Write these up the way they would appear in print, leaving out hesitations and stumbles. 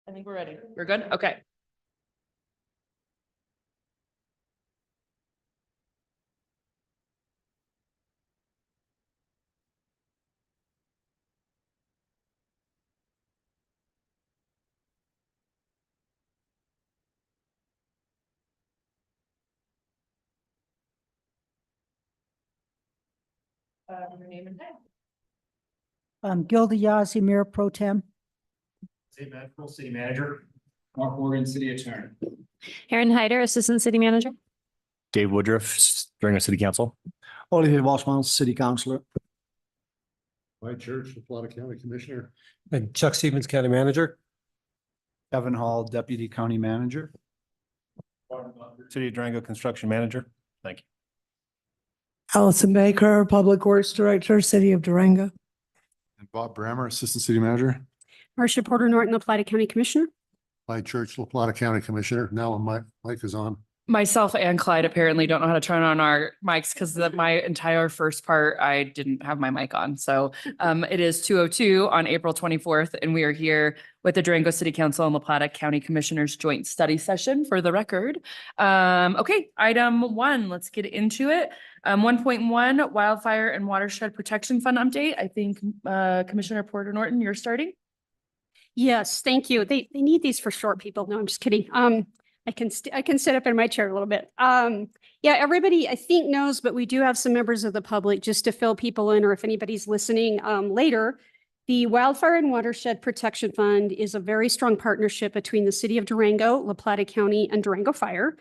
I think we're ready. We're good? Okay. Your name and name. Gilda Yazzie, Mayor Pro Tem. Dave Madrigal, City Manager. Mark Morgan, City Attorney. Erin Hyder, Assistant City Manager. Dave Woodruff, Durango City Council. Olivier Wasmans, City Councilor. Mike Church, the Plata County Commissioner. And Chuck Stevens, County Manager. Kevin Hall, Deputy County Manager. City of Durango Construction Manager. Thank you. Allison Baker, Public Works Director, City of Durango. And Bob Brammer, Assistant City Manager. Marcia Porter Norton, La Plata County Commissioner. Mike Church, La Plata County Commissioner. Now my mic is on. Myself and Clyde apparently don't know how to turn on our mics because my entire first part, I didn't have my mic on. So it is 2:02 on April 24th, and we are here with the Durango City Council and La Plata County Commissioners Joint Study Session for the record. Okay, item 1, let's get into it. 1.1 Wildfire and Watershed Protection Fund update. I think Commissioner Porter Norton, you're starting. Yes, thank you. They need these for short people. No, I'm just kidding. I can sit up in my chair a little bit. Yeah, everybody I think knows, but we do have some members of the public just to fill people in, or if anybody's listening later. The Wildfire and Watershed Protection Fund is a very strong partnership between the City of Durango, La Plata County, and Durango Fire.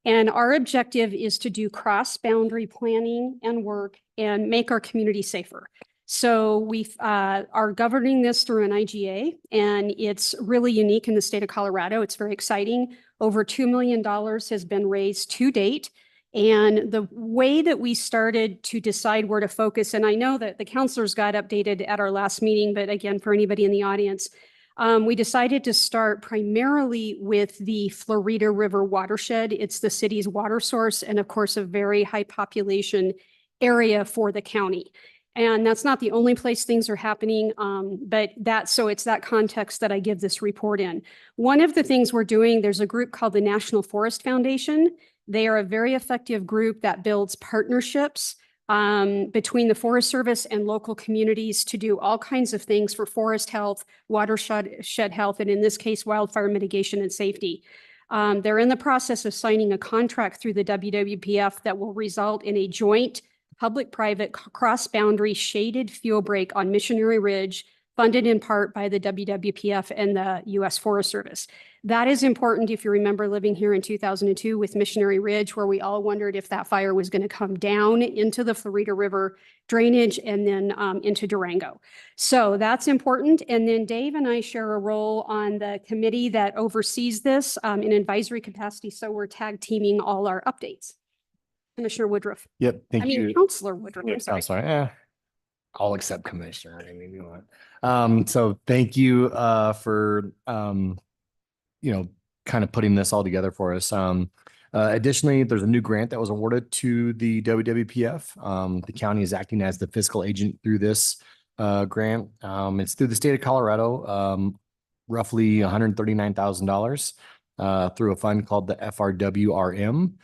And our objective is to do cross-boundary planning and work and make our community safer. So we are governing this through an IGA, and it's really unique in the state of Colorado. It's very exciting. Over $2 million has been raised to date. And the way that we started to decide where to focus, and I know that the counselors got updated at our last meeting, but again, for anybody in the audience, we decided to start primarily with the Florida River watershed. It's the city's water source and of course a very high population area for the county. And that's not the only place things are happening, but it's that context that I give this report in. One of the things we're doing, there's a group called the National Forest Foundation. They are a very effective group that builds partnerships between the Forest Service and local communities to do all kinds of things for forest health, watershed health, and in this case, wildfire mitigation and safety. They're in the process of signing a contract through the WWPF that will result in a joint public-private cross-boundary shaded fuel break on Missionary Ridge, funded in part by the WWPF and the U.S. Forest Service. That is important if you remember living here in 2002 with Missionary Ridge, where we all wondered if that fire was going to come down into the Florida River drainage and then into Durango. So that's important. And then Dave and I share a role on the committee that oversees this in advisory capacity. So we're tag teaming all our updates. Commissioner Woodruff. Yep. Thank you. Councilor Woodruff. I'm sorry. I'm sorry. I'll accept Commissioner. I mean, you want. So thank you for kind of putting this all together for us. Additionally, there's a new grant that was awarded to the WWPF. The county is acting as the fiscal agent through this grant. It's through the state of Colorado, roughly $139,000 through a fund called the FRWRM.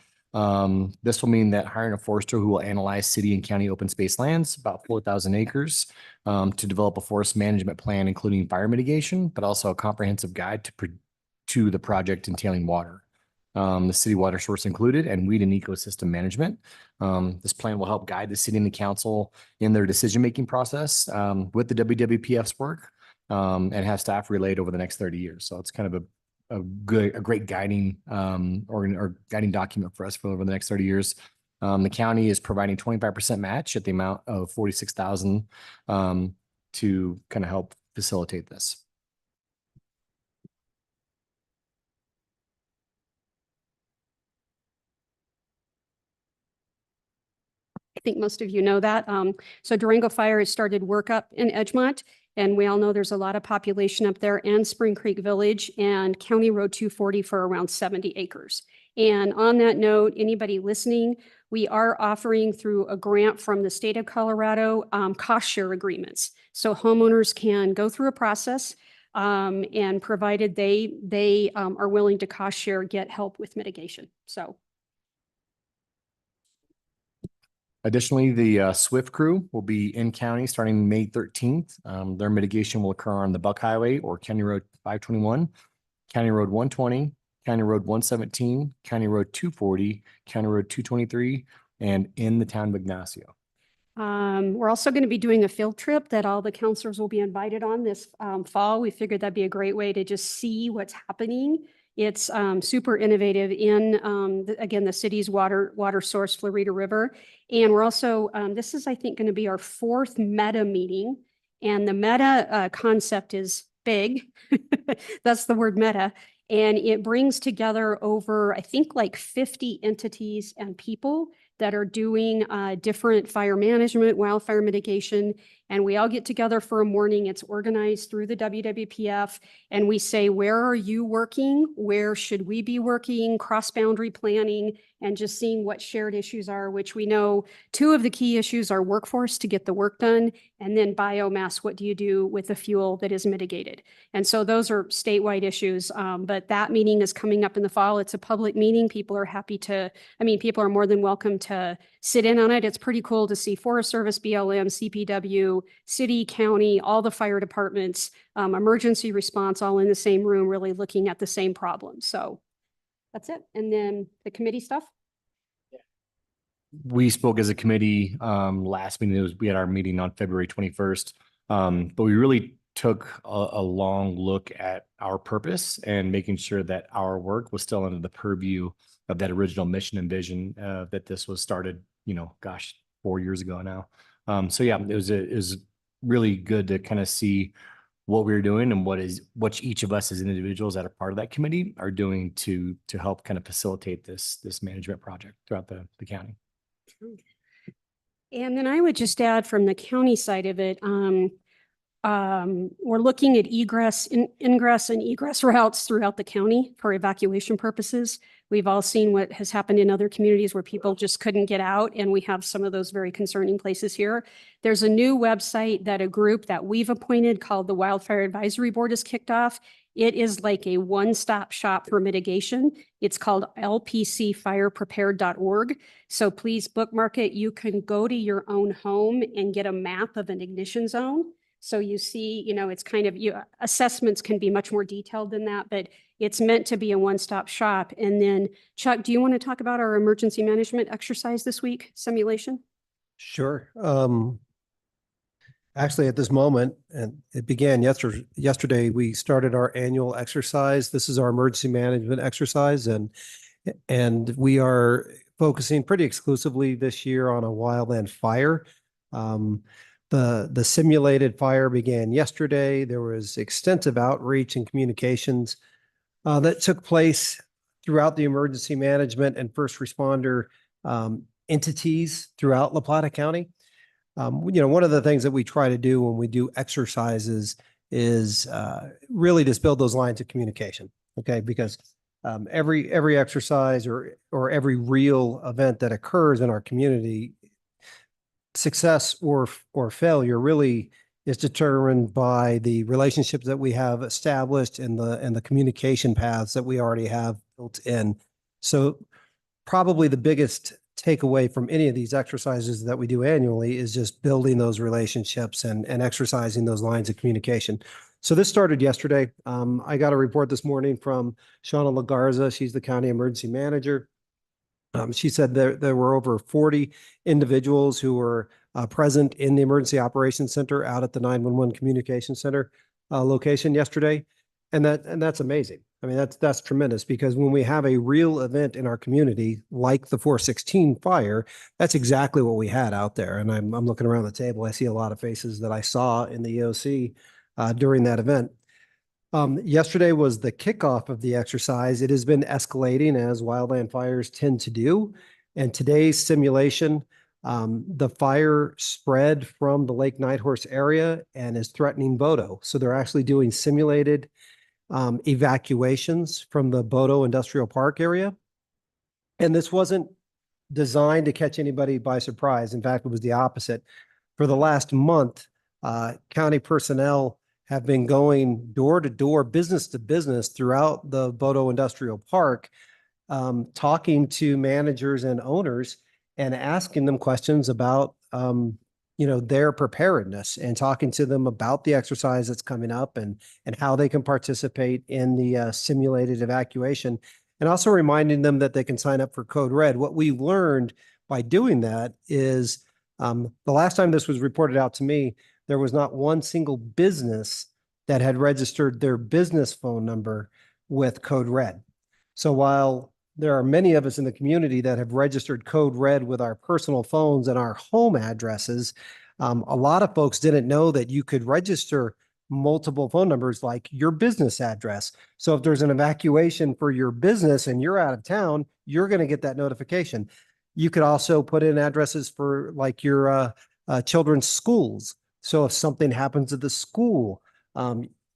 This will mean that hiring a forester who will analyze city and county open space lands, about 4,000 acres, to develop a forest management plan, including fire mitigation, but also a comprehensive guide to the project entailing water. The city water source included, and weed and ecosystem management. This plan will help guide the city and the council in their decision-making process with the WWPF's work, and have staff relayed over the next 30 years. So it's kind of a great guiding or guiding document for us for over the next 30 years. The county is providing 25% match at the amount of $46,000 to kind of help facilitate this. I think most of you know that. So Durango Fire has started work up in Edgemont, and we all know there's a lot of population up there, and Spring Creek Village and County Road 240 for around 70 acres. And on that note, anybody listening, we are offering through a grant from the state of Colorado, cost share agreements. So homeowners can go through a process. And provided they are willing to cost share, get help with mitigation. So Additionally, the SWIFT crew will be in county starting May 13th. Their mitigation will occur on the Buck Highway or County Road 521, County Road 120, County Road 117, County Road 240, County Road 223, and in the town of Ignacio. we're also going to be doing a field trip that all the counselors will be invited on this fall. We figured that'd be a great way to just see what's happening. It's super innovative in, again, the city's water source, Florida River. And we're also, this is, I think, going to be our 4th meta meeting. And the meta concept is big. That's the word meta. And it brings together over, I think, like 50 entities and people that are doing different fire management, wildfire mitigation. And we all get together for a morning. It's organized through the WWPF. And we say, where are you working? Where should we be working? Cross-boundary planning, and just seeing what shared issues are, which we know 2 of the key issues are workforce to get the work done, and then biomass, what do you do with the fuel that is mitigated? And so those are statewide issues, but that meeting is coming up in the fall. It's a public meeting. People are happy to, people are more than welcome to sit in on it. It's pretty cool to see Forest Service, BLM, CPW, city, county, all the fire departments, emergency response, all in the same room, really looking at the same problem. So that's it. And then the committee stuff. We spoke as a committee last meeting. We had our meeting on February 21st. But we really took a long look at our purpose and making sure that our work was still under the purview of that original mission and vision that this was started, 4 years ago now. So yeah, it was really good to kind of see what we're doing and what each of us as individuals that are part of that committee are doing to help kind of facilitate this management project throughout the county. And then I would just add from the county side of it, we're looking at ingress and egress routes throughout the county for evacuation purposes. We've all seen what has happened in other communities where people just couldn't get out, and we have some of those very concerning places here. There's a new website that a group that we've appointed called the Wildfire Advisory Board has kicked off. It is like a one-stop shop for mitigation. It's called lpcfireprepared.org. So please bookmark it. You can go to your own home and get a map of an ignition zone. So you see, it's kind of, assessments can be much more detailed than that, but it's meant to be a one-stop shop. And then Chuck, do you want to talk about our emergency management exercise this week, simulation? Sure. Actually, at this moment, and it began yesterday, we started our annual exercise. This is our emergency management exercise, and we are focusing pretty exclusively this year on a wildland fire. The simulated fire began yesterday. There was extensive outreach and communications that took place throughout the emergency management and first responder entities throughout La Plata County. One of the things that we try to do when we do exercises is really just build those lines of communication. Okay, because every exercise or every real event that occurs in our community, success or failure really is determined by the relationships that we have established and the communication paths that we already have built in. So probably the biggest takeaway from any of these exercises that we do annually is just building those relationships and exercising those lines of communication. So this started yesterday. I got a report this morning from Shauna LaGarza. She's the county emergency manager. She said there were over 40 individuals who were present in the Emergency Operations Center out at the 911 Communication Center location yesterday. And that's amazing. That's tremendous, because when we have a real event in our community, like the 416 fire, that's exactly what we had out there. And I'm looking around the table. I see a lot of faces that I saw in the EOC during that event. Yesterday was the kickoff of the exercise. It has been escalating as wildland fires tend to do. And today's simulation, the fire spread from the Lake Nighthorse area and is threatening Bodo. So they're actually doing simulated evacuations from the Bodo Industrial Park area. And this wasn't designed to catch anybody by surprise. In fact, it was the opposite. For the last month, county personnel have been going door to door, business to business throughout the Bodo Industrial Park, talking to managers and owners and asking them questions about, their preparedness and talking to them about the exercise that's coming up and how they can participate in the simulated evacuation, and also reminding them that they can sign up for Code Red. What we learned by doing that is the last time this was reported out to me, there was not one single business that had registered their business phone number with Code Red. So while there are many of us in the community that have registered Code Red with our personal phones and our home addresses, a lot of folks didn't know that you could register multiple phone numbers like your business address. So if there's an evacuation for your business and you're out of town, you're going to get that notification. You could also put in addresses for like your children's schools. So if something happens at the school,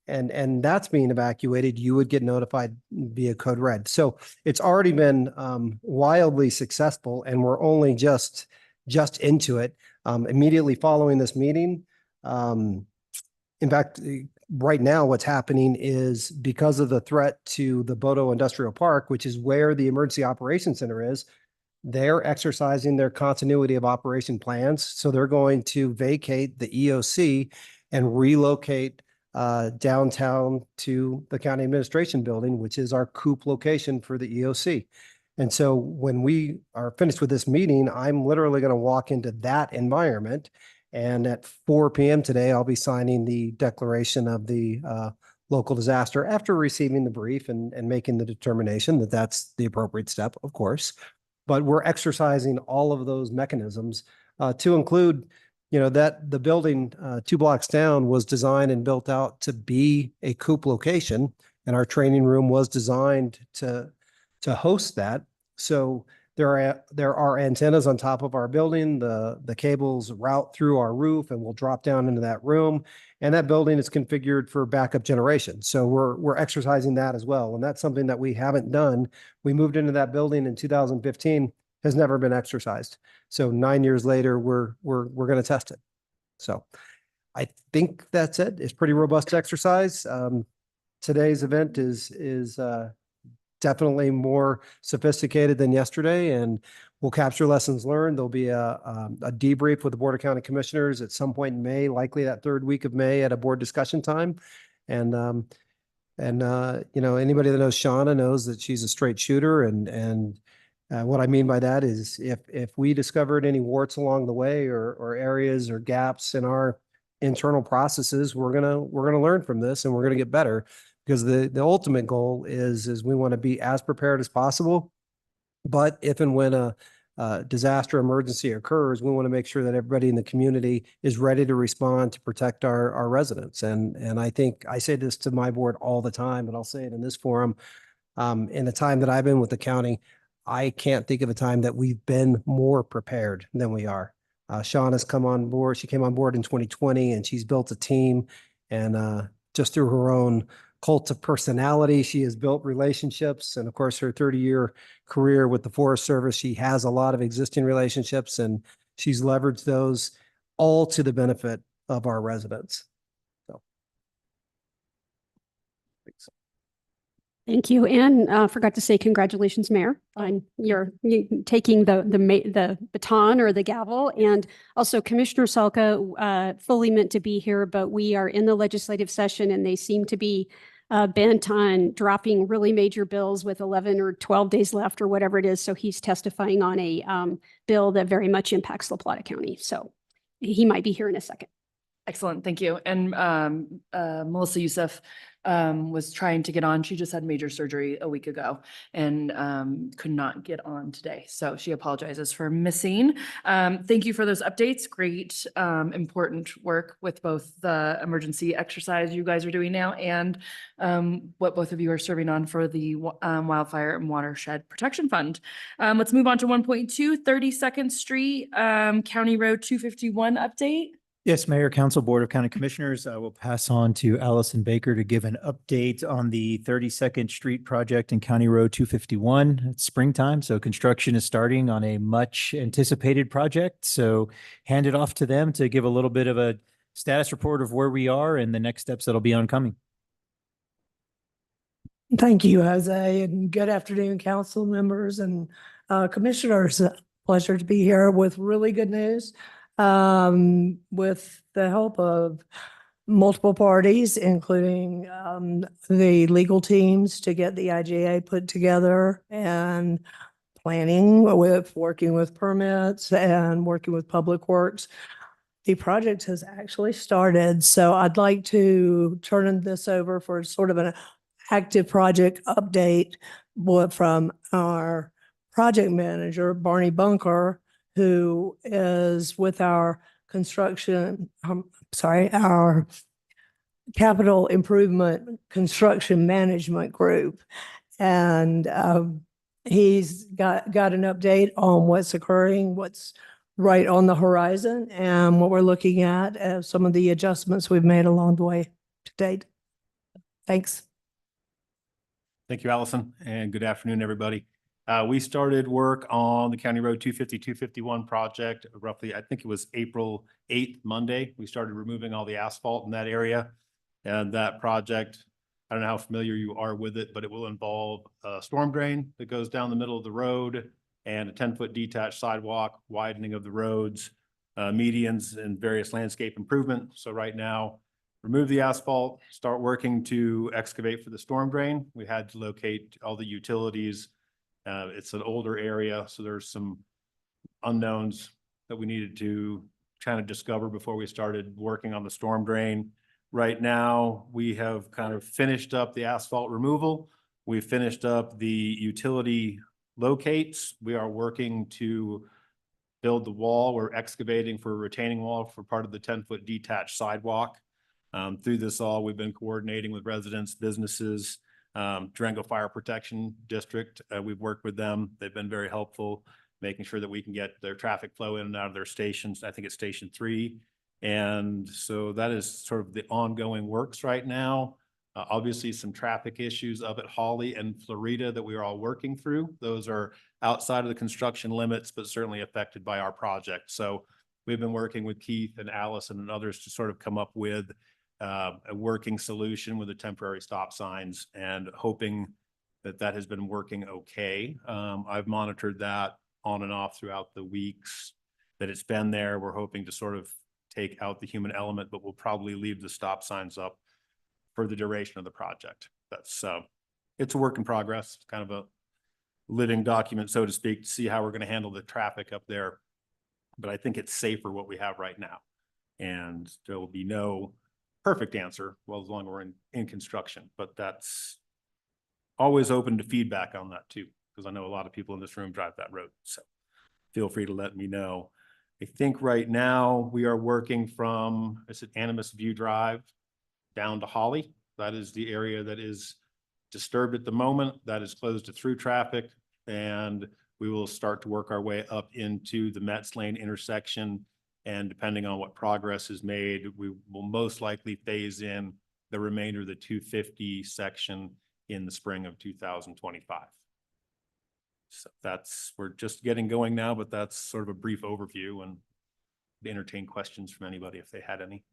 and that's being evacuated, you would get notified via Code Red. So it's already been wildly successful, and we're only just into it. Immediately following this meeting, in fact, right now what's happening is because of the threat to the Bodo Industrial Park, which is where the Emergency Operations Center is, they're exercising their continuity of operation plans. So they're going to vacate the EOC and relocate downtown to the county administration building, which is our COOP location for the EOC. And so when we are finished with this meeting, I'm literally going to walk into that environment. And at 4 p.m. today, I'll be signing the declaration of the local disaster after receiving the brief and making the determination that that's the appropriate step, of course. But we're exercising all of those mechanisms to include, that the building 2 blocks down was designed and built out to be a COOP location, and our training room was designed to host that. So there are antennas on top of our building. The cables route through our roof and will drop down into that room. And that building is configured for backup generation. So we're exercising that as well. And that's something that we haven't done. We moved into that building in 2015, has never been exercised. So 9 years later, we're going to test it. So I think that's it. It's pretty robust exercise. Today's event is definitely more sophisticated than yesterday, and we'll capture lessons learned. There'll be a debrief with the Board of County Commissioners at some point in May, likely that third week of May at a board discussion time. And anybody that knows Shauna knows that she's a straight shooter. And what I mean by that is if we discovered any warts along the way or areas or gaps in our internal processes, we're gonna learn from this and we're gonna get better. Because the ultimate goal is we want to be as prepared as possible. But if and when a disaster emergency occurs, we want to make sure that everybody in the community is ready to respond to protect our residents. And I think I say this to my board all the time, but I'll say it in this forum. In the time that I've been with the county, I can't think of a time that we've been more prepared than we are. Sean has come on board. She came on board in 2020, and she's built a team. And just through her own cult of personality, she has built relationships, and of course her 30-year career with the Forest Service, she has a lot of existing relationships, and she's leveraged those all to the benefit of our residents. So Thank you. And forgot to say congratulations, Mayor, on you taking the baton or the gavel. And also Commissioner Salka, fully meant to be here, but we are in the legislative session and they seem to be bent on dropping really major bills with 11 or 12 days left or whatever it is. So he's testifying on a bill that very much impacts La Plata County. So he might be here in a second. Excellent, thank you. And Melissa Youssef was trying to get on. She just had major surgery a week ago and could not get on today. So she apologizes for missing. Thank you for those updates. Great, important work with both the emergency exercise you guys are doing now and what both of you are serving on for the Wildfire and Watershed Protection Fund. Let's move on to 1.2, 32nd Street, County Road 251 update. Yes, Mayor, Council, Board of County Commissioners, I will pass on to Allison Baker to give an update on the 32nd Street project in County Road 251. It's springtime, so construction is starting on a much anticipated project. So hand it off to them to give a little bit of a status report of where we are and the next steps that'll be oncoming. Thank you, Jose, and good afternoon, council members and commissioners. Pleasure to be here with really good news. With the help of multiple parties, including the legal teams to get the IGA put together and planning with working with permits and working with Public Works. The project has actually started, so I'd like to turn this over for sort of an active project update from our project manager, Barney Bunker, who is with our our capital improvement construction management group. And he's got an update on what's occurring, what's right on the horizon, and what we're looking at as some of the adjustments we've made along the way to date. Thanks. Thank you, Allison, and good afternoon, everybody. We started work on the County Road 250, 251 project roughly, I think it was April 8th, Monday. We started removing all the asphalt in that area. And that project, I don't know how familiar you are with it, but it will involve a storm drain that goes down the middle of the road and a 10-foot detached sidewalk, widening of the roads, medians, and various landscape improvement. So right now, remove the asphalt, start working to excavate for the storm drain. We had to locate all the utilities. It's an older area, so there's some unknowns that we needed to kind of discover before we started working on the storm drain. Right now, we have kind of finished up the asphalt removal. We've finished up the utility locates. We are working to build the wall. We're excavating for a retaining wall for part of the 10-foot detached sidewalk. Through this all, we've been coordinating with residents, businesses, Durango Fire Protection District. We've worked with them. They've been very helpful, making sure that we can get their traffic flow in and out of their stations. I think it's Station 3. And so that is sort of the ongoing works right now. Obviously, some traffic issues up at Holly and Florida that we are all working through. Those are outside of the construction limits, but certainly affected by our project. So we've been working with Keith and Allison and others to sort of come up with a working solution with the temporary stop signs and hoping that that has been working okay. I've monitored that on and off throughout the weeks that it's been there. We're hoping to sort of take out the human element, but we'll probably leave the stop signs up for the duration of the project. That's it's a work in progress. It's kind of a living document, so to speak, to see how we're going to handle the traffic up there. But I think it's safer what we have right now. And there will be no perfect answer, well, as long as we're in construction, but that's always open to feedback on that too, because I know a lot of people in this room drive that road. So feel free to let me know. I think right now we are working from, is it Animas View Drive down to Holly. That is the area that is disturbed at the moment. That is closed to through traffic. And we will start to work our way up into the Metz Lane intersection. And depending on what progress is made, we will most likely phase in the remainder of the 250 section in the spring of 2025. So we're just getting going now, but that's sort of a brief overview and entertain questions from anybody if they had any.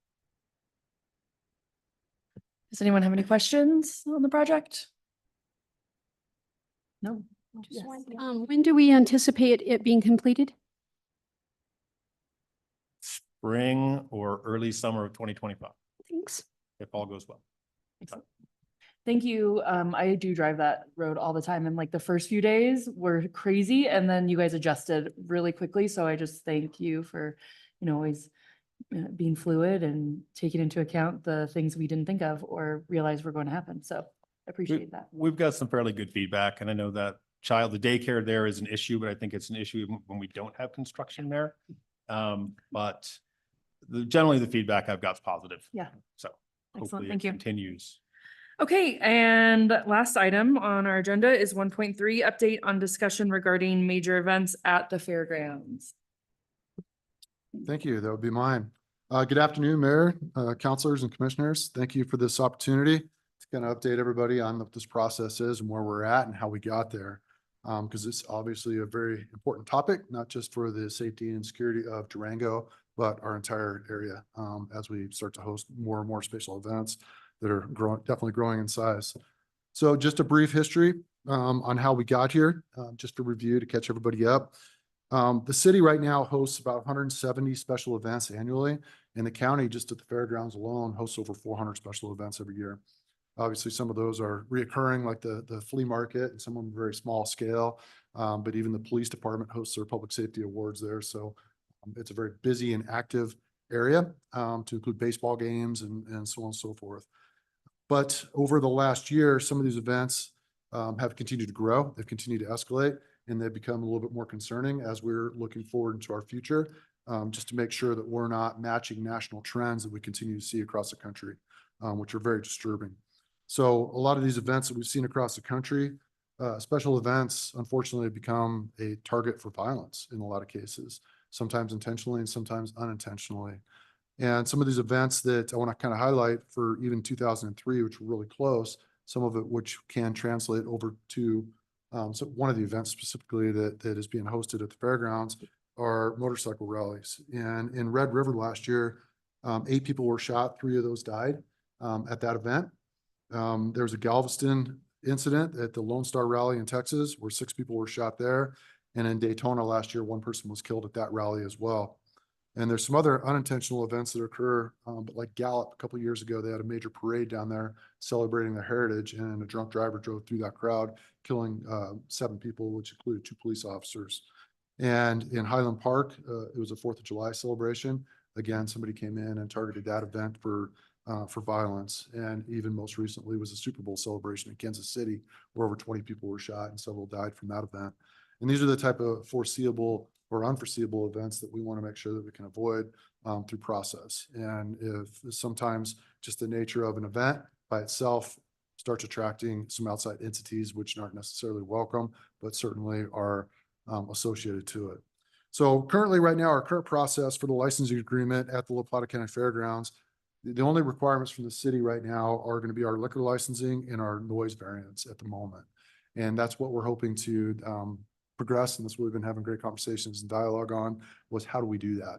Does anyone have any questions on the project? No. Just when do we anticipate it being completed? Spring or early summer of 2025, Thanks. if all goes well. Excellent. Thank you. I do drive that road all the time, and like the first few days were crazy, and then you guys adjusted really quickly. So I just thank you for, always being fluid and taking into account the things we didn't think of or realize were going to happen. So I appreciate that. We've got some fairly good feedback, and I know that the daycare there is an issue, but I think it's an issue even when we don't have construction there. But generally the feedback I've got is positive. Yeah. So Excellent. hopefully Thank it you. continues. Okay, and last item on our agenda is 1.3 update on discussion regarding major events at the fairgrounds. Thank you. That would be mine. Good afternoon, Mayor, councilors and commissioners. Thank you for this opportunity to kind of update everybody on what this process is and where we're at and how we got there. Because it's obviously a very important topic, not just for the safety and security of Durango, but our entire area, as we start to host more and more special events that are growing, definitely growing in size. So just a brief history on how we got here, just to review to catch everybody up. The city right now hosts about 170 special events annually, and the county, just at the fairgrounds alone, hosts over 400 special events every year. Obviously, some of those are reoccurring, like the flea market, and some of them are very small scale. But even the police department hosts their public safety awards there. So it's a very busy and active area, to include baseball games and so on and so forth. But over the last year, some of these events have continued to grow. They've continued to escalate, and they've become a little bit more concerning as we're looking forward into our future, just to make sure that we're not matching national trends that we continue to see across the country, which are very disturbing. So a lot of these events that we've seen across the country, special events, unfortunately, have become a target for violence in a lot of cases, sometimes intentionally and sometimes unintentionally. And some of these events that I want to kind of highlight for even 2003, which were really close, some of it which can translate over to so one of the events specifically that is being hosted at the fairgrounds are motorcycle rallies. And in Red River last year, 8 people were shot, 3 of those died at that event. There was a Galveston incident at the Lone Star Rally in Texas where 6 people were shot there. And in Daytona last year, 1 person was killed at that rally as well. And there's some other unintentional events that occur, but like Gallup a couple of years ago, they had a major parade down there celebrating their heritage, and a drunk driver drove through that crowd, killing 7 people, which included 2 police officers. And in Highland Park, it was a 4th of July celebration. Again, somebody came in and targeted that event for violence. And even most recently was a Super Bowl celebration in Kansas City, where over 20 people were shot and several died from that event. And these are the type of foreseeable or unforeseeable events that we want to make sure that we can avoid through process. And if sometimes just the nature of an event by itself starts attracting some outside entities, which aren't necessarily welcome, but certainly are associated to it. So currently right now, our current process for the licensing agreement at the La Plata County Fairgrounds, the only requirements from the city right now are going to be our liquor licensing and our noise variants at the moment. And that's what we're hoping to progress, and that's what we've been having great conversations and dialogue on, was how do we do that?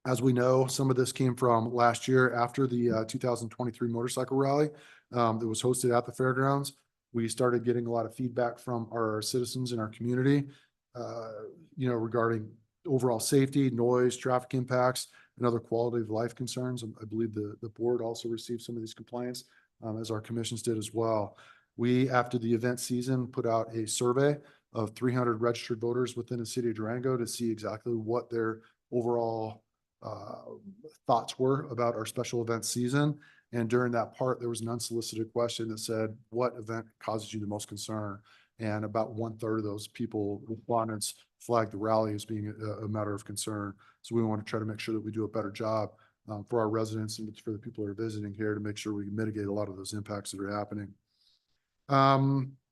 As we know, some of this came from last year after the 2023 motorcycle rally that was hosted at the fairgrounds. We started getting a lot of feedback from our citizens in our community, regarding overall safety, noise, traffic impacts, and other quality of life concerns. I believe the board also received some of these complaints, as our commissions did as well. We, after the event season, put out a survey of 300 registered voters within the city of Durango to see exactly what their overall thoughts were about our special event season. And during that part, there was an unsolicited question that said, what event causes you the most concern? And about 1/3 of those people, respondents, flagged the rally as being a matter of concern. So we want to try to make sure that we do a better job for our residents and for the people who are visiting here to make sure we mitigate a lot of those impacts that are happening.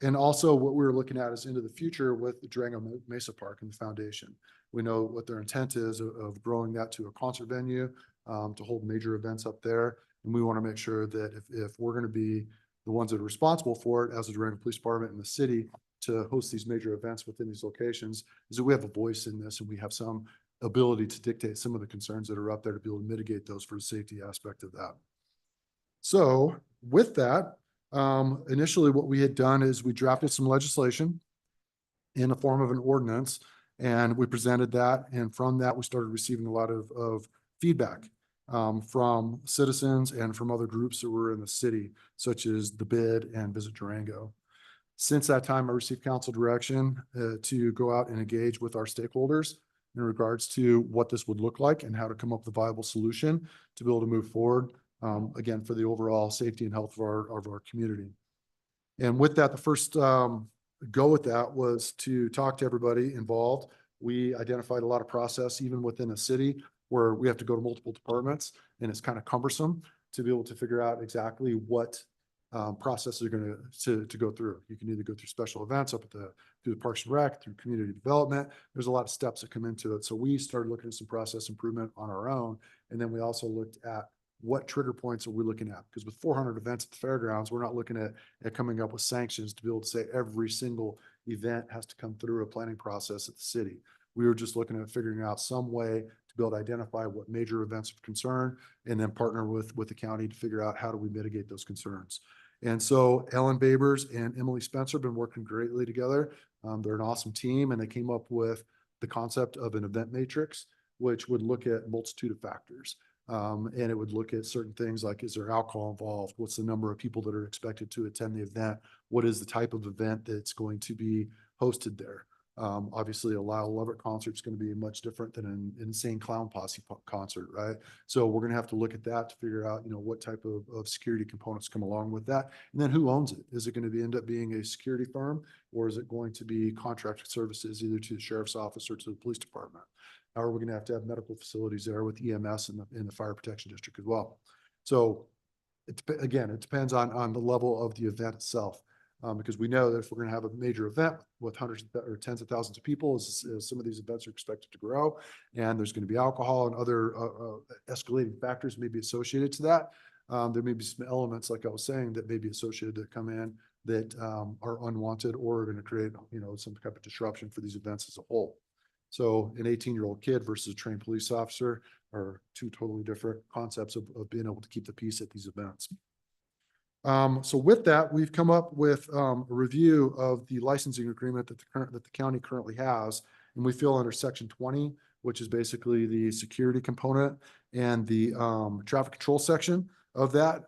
And also what we're looking at is into the future with the Durango Mesa Park and the foundation. We know what their intent is of growing that to a concert venue, to hold major events up there. And we want to make sure that if we're going to be the ones that are responsible for it as the Durango Police Department and the city to host these major events within these locations, is that we have a voice in this and we have some ability to dictate some of the concerns that are up there to be able to mitigate those for the safety aspect of that. So with that, initially what we had done is we drafted some legislation in the form of an ordinance, and we presented that. And from that, we started receiving a lot of feedback from citizens and from other groups that were in the city, such as the BID and Visit Durango. Since that time, I received council direction to go out and engage with our stakeholders in regards to what this would look like and how to come up with a viable solution to be able to move forward, again, for the overall safety and health of our community. And with that, the first go with that was to talk to everybody involved. We identified a lot of process, even within a city, where we have to go to multiple departments, and it's kind of cumbersome to be able to figure out exactly what processes are going to go through. You can either go through special events up at through the Parks and Rec, through community development. There's a lot of steps that come into it. So we started looking at some process improvement on our own. And then we also looked at what trigger points are we looking at? Because with 400 events at the fairgrounds, we're not looking at coming up with sanctions to be able to say every single event has to come through a planning process at the city. We were just looking at figuring out some way to be able to identify what major events of concern and then partner with the county to figure out how do we mitigate those concerns. And so Ellen Babers and Emily Spencer have been working greatly together. They're an awesome team, and they came up with the concept of an event matrix, which would look at a multitude of factors. And it would look at certain things like, is there alcohol involved? What's the number of people that are expected to attend the event? What is the type of event that's going to be hosted there? Obviously, a Lyle Lovett concert is going to be much different than an Insane Clown Posse concert, right? So we're going to have to look at that to figure out, what type of security components come along with that. And then who owns it? Is it going to end up being a security firm, or is it going to be contracted services either to the sheriff's office or to the police department? How are we going to have medical facilities there with EMS in the fire protection district as well? So again, it depends on the level of the event itself. Because we know that if we're going to have a major event with hundreds or tens of thousands of people, as some of these events are expected to grow, and there's going to be alcohol and other escalating factors may be associated to that. There may be some elements, like I was saying, that may be associated that come in that are unwanted or are going to create, some type of disruption for these events as a whole. So an 18-year-old kid versus a trained police officer are two totally different concepts of being able to keep the peace at these events. So with that, we've come up with a review of the licensing agreement that the county currently has, and we feel under section 20, which is basically the security component and the traffic control section of that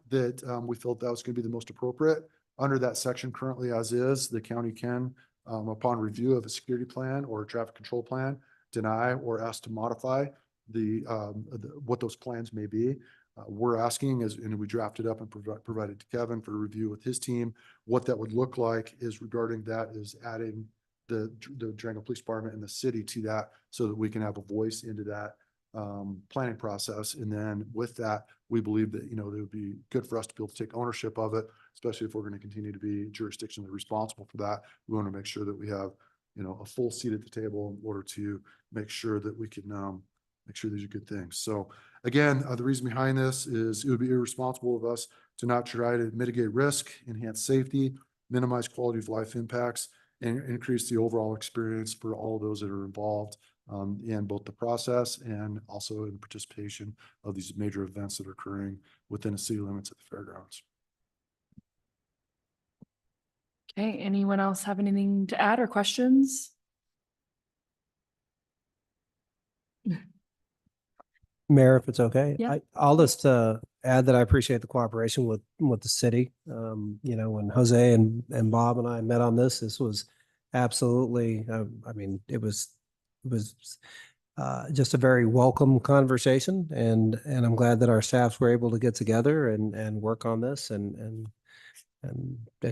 we felt that was going to be the most appropriate. Under that section currently as is, the county can, upon review of a security plan or a traffic control plan, deny or ask to modify what those plans may be. We're asking, and we drafted up and provided to Kevin for review with his team, what that would look like is regarding that is adding the Durango Police Department and the city to that so that we can have a voice into that planning process. And then with that, we believe that, it would be good for us to be able to take ownership of it, especially if we're going to continue to be jurisdictionally responsible for that. We want to make sure that we have, a full seat at the table in order to make sure that we can make sure these are good things. So again, the reason behind this is it would be irresponsible of us to not try to mitigate risk, enhance safety, minimize quality of life impacts, and increase the overall experience for all those that are involved in both the process and also in participation of these major events that are occurring within the city limits at the fairgrounds. Okay, anyone else have anything to add or questions? Mayor, if it's okay, Yeah. I'll just add that I appreciate the cooperation with the city. When Jose and Bob and I met on this was absolutely, it was just a very welcome conversation, and I'm glad that our staffs were able to get together and work on this and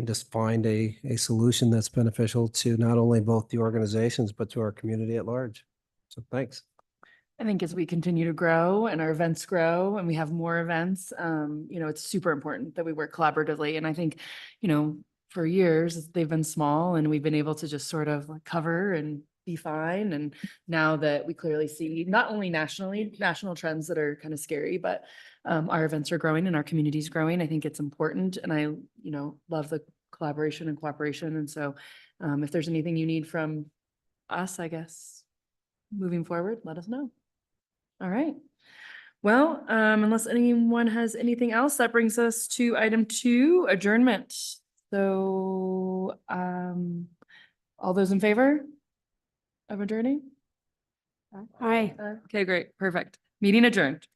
just find a solution that's beneficial to not only both the organizations, but to our community at large. So thanks. I think as we continue to grow and our events grow and we have more events, it's super important that we work collaboratively. And I think, for years they've been small and we've been able to just sort of cover and be fine. And now that we clearly see not only national trends that are kind of scary, but our events are growing and our community is growing, I think it's important. And I, love the collaboration and cooperation. And so if there's anything you need from us, I guess, moving forward, let us know. All right. Well, unless anyone has anything else, that brings us to item 2, adjournment. So, all those in favor of adjourning? Hi. Okay, great. Perfect. Meeting adjourned.